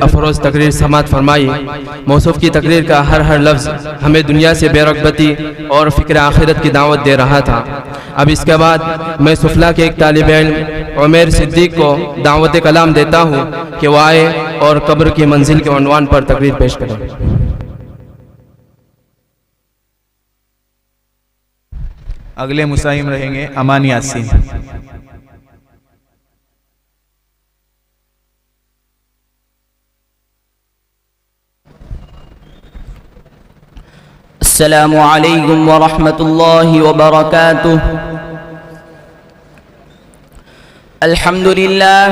अफरोज़ तकरीर समात फरमाई। मौसूफ़ की तकरीर का हर लफ्ज़ हमें दुनिया से बेरग़बती और फ़िक्र आखिरत की दावत दे रहा था। अब इसके बाद मैं सुफला के एक तालिब इल्म उमैर सिद्दीक़ को दावत कलाम देता हूँ कि वह आए और कब्र की मंजिल के उन्वान पर तकरीर पेश करें। अगले मुसाहिम रहेंगे अमान यासीन। अस्सलामु अलैकुम व रहमतुल्लाहि व बरकातुह। अल्हम्दुलिल्लाह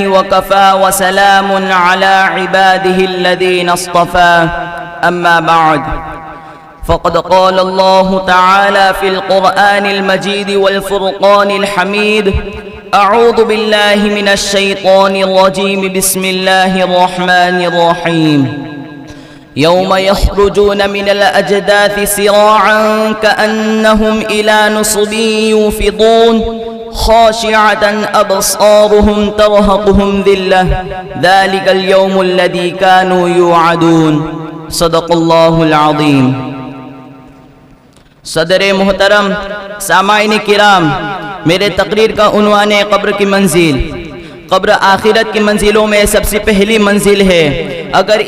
व कफ़ा व सलामुन अला इबादिहि अल्लज़ीना इस्तफ़ा, अम्मा बअद। फ़क़द क़ाल अल्लाहु तआला फ़िल क़ुरआनिल मजीद वल फ़ुरक़ानिल हमीद। अऊज़ु बिल्लाहि मिनश शैतानिर रजीम। बिस्मिल्लाहिर रहमानिर रहीम। यौम यख़्रुजून मिनल अजदाथि सिराअन कअन्नहुम इला नुस्बिन यूफ़िदून ख़ाशिअतन अबसारुहुम तरहक़ुहुम ज़िल्लह ज़ालिकल यौमुल लज़ी कानू युअदून। सदक़ल्लाहुल अज़ीम। सदर मोहतरम, सामाईन किराम, मेरे तकरीर का उन्वान है कब्र की मंजिल। कब्र आखिरत की मंजिलों में सबसे पहली मंजिल है। अगर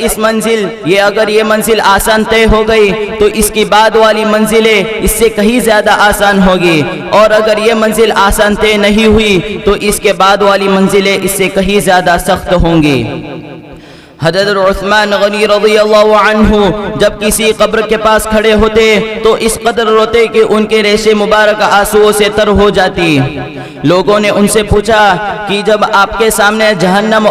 ये मंजिल आसान तय हो गई तो इसकी बाद वाली मंजिलें इससे कहीं ज़्यादा आसान होगी, और अगर ये मंजिल आसान तय नहीं हुई तो इसके बाद वाली मंजिलें इससे कहीं ज़्यादा सख्त होंगी। हज़रत उस्मान गनी रज़ियल्लाहु अन्हु जब किसी कब्र के पास खड़े होते तो इस कदर रोते कि उनके रेशे मुबारक आंसुओं से तर हो जाती। लोगों ने उनसे पूछा कि जब आपके सामने जन्नत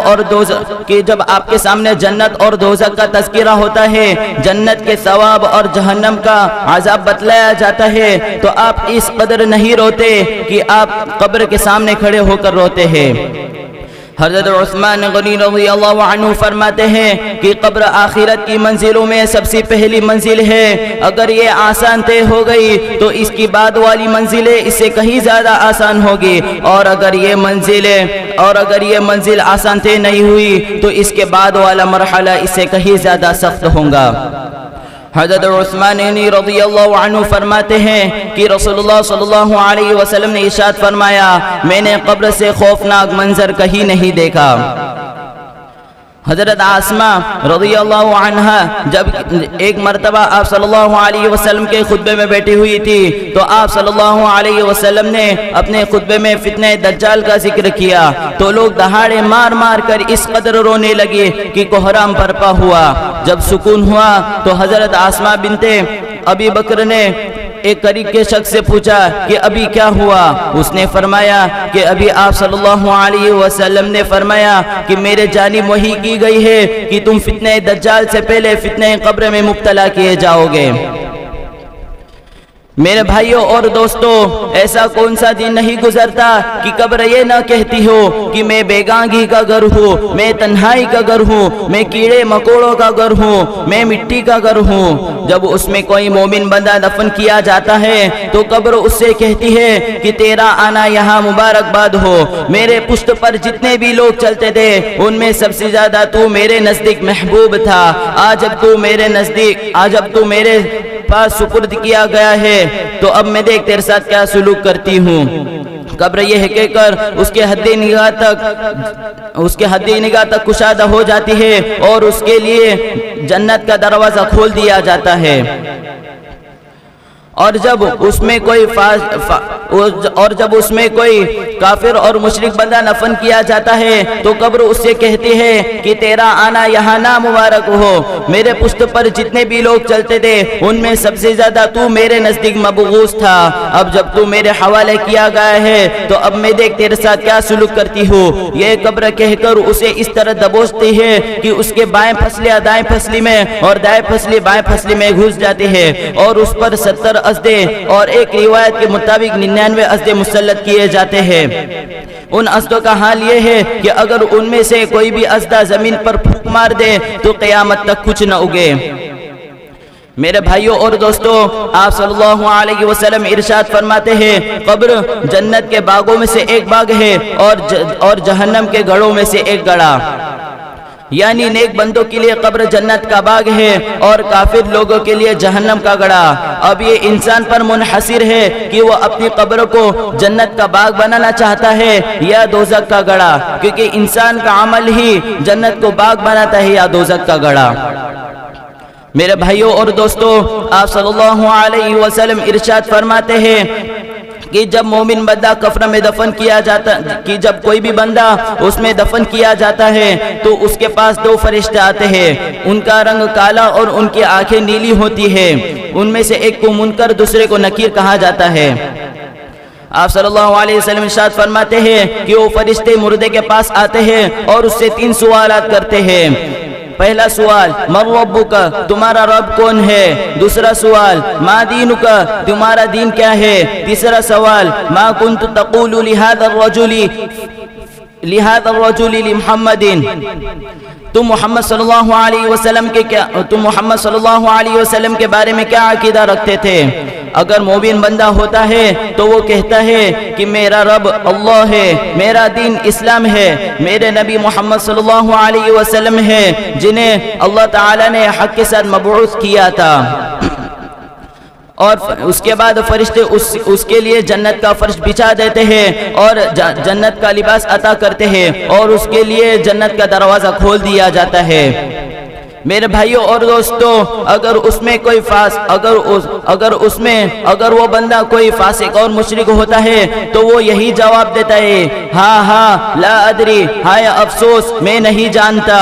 और दोज़ख का तज़किरा होता है, जन्नत के सवाब और जहन्नम का अज़ाब बतलाया जाता है, तो आप इस कदर नहीं रोते कि आप कब्र के सामने खड़े होकर रोते हैं। हज़रत उस्मान गनी रज़ियल्लाहु अन्हु फरमाते हैं कि कब्र आखिरत की मंजिलों में सबसे पहली मंजिल है। अगर ये आसान तय हो गई तो इसकी बाद वाली मंजिलें इससे कहीं ज़्यादा आसान होगी, और अगर ये मंजिल आसान तय नहीं हुई तो इसके बाद वाला मरहला इससे कहीं ज़्यादा सख्त होगा। हज़रत उस्मान रज़ियल्लाहु अन्हु फरमाते हैं कि रसूलुल्लाह सल्लल्लाहु अलैहि वसल्लम ने इरशाद फरमाया, मैंने कब्र से खौफनाक मंजर कहीं नहीं देखा। हज़रत आसमा रज़ियल्लाहु अन्हा जब एक मरतबा आप सल्लल्लाहु अलैहि वसल्लम के खुतबे में बैठी हुई थी तो आप सल्लल्लाहु अलैहि वसल्लम ने अपने खुतबे में फितने दज्जाल का जिक्र किया, तो लोग दहाड़े मार मार कर इस कदर रोने लगे कि कोहराम बरपा हुआ। जब सुकून हुआ तो हज़रत आसमा बिनते अबी बकर ने एक करीब के शख्स से पूछा कि अभी क्या हुआ। उसने फरमाया कि अभी आप सल्लल्लाहु अलैहि वसल्लम ने फरमाया कि मेरे जानिब वही की गई है कि तुम फितने दज्जाल से पहले फितने कब्र में मुब्तला किए जाओगे। मेरे भाइयों और दोस्तों, ऐसा कौन सा दिन नहीं गुजरता कि कब्र ये ना कहती हो कि मैं बेगांगी का घर हूँ, मैं तन्हाई का घर हूँ, मैं कीड़े मकोड़ों का घर हूँ, मैं मिट्टी का घर हूँ। जब उसमें कोई मोमिन बंदा दफन किया जाता है तो कब्र उससे कहती है कि तेरा आना यहाँ मुबारकबाद हो। मेरे पुश्त पर जितने भी लोग चलते थे उनमें सबसे ज्यादा तू मेरे नजदीक महबूब था। आज जब तू मेरे पास सुपुर्द किया गया है तो अब मैं देख तेरे साथ क्या सुलूक करती हूँ। कब्र ये कहकर उसके हद्दी निगाह तक कुशादा हो जाती है और उसके लिए जन्नत का दरवाजा खोल दिया जाता है। और जब उसमें कोई काफिर और मुशरिक बंदा दफन किया जाता है तो कब्र उससे कहती है कि तेरा आना यहाँ ना मुबारक हो। मेरे पुश्त पर जितने भी लोग चलते थे उनमें सबसे ज्यादा तू मेरे नजदीक मबगूस था। अब जब तू मेरे हवाले किया गया है तो अब मैं देख तेरे साथ क्या सुलूक करती हूँ। यह कब्र कहकर उसे इस तरह दबोचती है कि उसके बाएं फसलियाँ दाएं फसली में और दाएं फसली बाएं फसली में घुस जाती है और उस पर 70 अज़दे और एक रिवायत के मुताबिक 99 अज़दे मुसल्लत किए जाते हैं। उन अज़दों का हाल ये है कि अगर उनमें से कोई भी अज़दा जमीन पर फूंक मार दे तो क़यामत तक कुछ न उगे। मेरे भाइयों और दोस्तों, आप सल्लल्लाहु अलैहि वसल्लम इरशाद फरमाते हैं, कब्र जन्नत के बागों में से एक बाग है और जहन्नम के गढ़ों में से एक गढ़ा। यानी नेक बंदों के लिए कब्र जन्नत का बाग है और काफिर लोगों के लिए जहन्नम का गढ़ा। अब ये इंसान पर मुनहसिर है कि वो अपनी कब्र को जन्नत का बाग बनाना चाहता है या दोज़ख का गढ़ा, क्योंकि इंसान का अमल ही जन्नत को बाग बनाता है या दोज़ख का गढ़ा। मेरे भाइयों और दोस्तों, आप सल्लल्लाहु अलैहि वसल्लम इरशाद फरमाते हैं कि जब मोमिन बंदा कफन में दफन किया जाता, कि जब कोई भी बंदा उसमें दफन किया जाता है तो उसके पास दो फरिश्ते आते हैं। उनका रंग काला और उनकी आंखें नीली होती है। उनमें से एक को मुनकर, दूसरे को नकीर कहा जाता है। आप सल्लल्लाहु अलैहि वसल्लम इरशाद फरमाते हैं कि वो फरिश्ते मुर्दे के पास आते हैं और उससे 3 सवालात करते हैं। पहला सवाल, मर रब्बुका, तुम्हारा रब कौन है? दूसरा सवाल, मा दीनुका, तुम्हारा दीन क्या है? तीसरा सवाल, मा कुन्तु तक़ूलु लिहाज़ा रजुली लि मुहम्मदिन, तुम मोहम्मद सल्लल्लाहु अलैहि वसल्लम के बारे में क्या अकीदा रखते थे? अगर मोमिन बंदा होता है तो वो कहता है कि मेरा रब अल्लाह है, मेरा दीन इस्लाम है, मेरे नबी मोहम्मद सल्लल्लाहु अलैहि वसल्लम है जिन्हें अल्लाह ताला ने हक के साथ मबऊस किया था। और उसके बाद फरिश्ते उसके लिए जन्नत का फर्श बिछा देते हैं और जन्नत का लिबास अता करते हैं और उसके लिए जन्नत का दरवाज़ा खोल दिया जाता है। मेरे भाइयों और दोस्तों, अगर वो बंदा कोई फासिक और मुशरिक होता है तो वो यही जवाब देता है, हाँ हाँ ला अदरी, हाय अफसोस मैं नहीं जानता।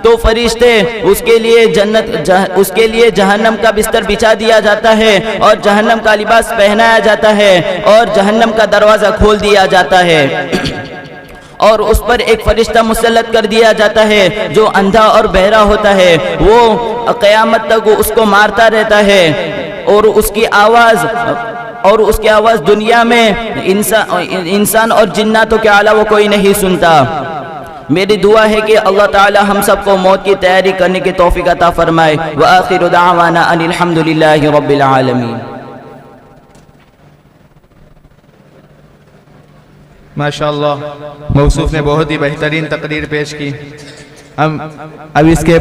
तो फरिश्ते उसके लिए जहन्नम का बिस्तर बिछा दिया जाता है और जहन्नम का लिबास पहनाया जाता है और जहन्नम का दरवाज़ा खोल दिया जाता है और उस पर एक फरिश्ता मुसल्लत कर दिया जाता है जो अंधा और बहरा होता है। वो क़यामत तक उसको मारता रहता है और उसकी आवाज़ दुनिया में इंसान और जिन्नातों के अलावा कोई नहीं सुनता। मेरी दुआ है कि अल्लाह ताला हम सबको मौत की तैयारी करने की तौफीक अता फरमाए। व आखिरु दावाना अनिल हम्दुलिल्लाहि रब्बिल आलमीन। माशाअल्लाह, मौसूफ ने बहुत ही बेहतरीन तकरीर पेश की। अब इसके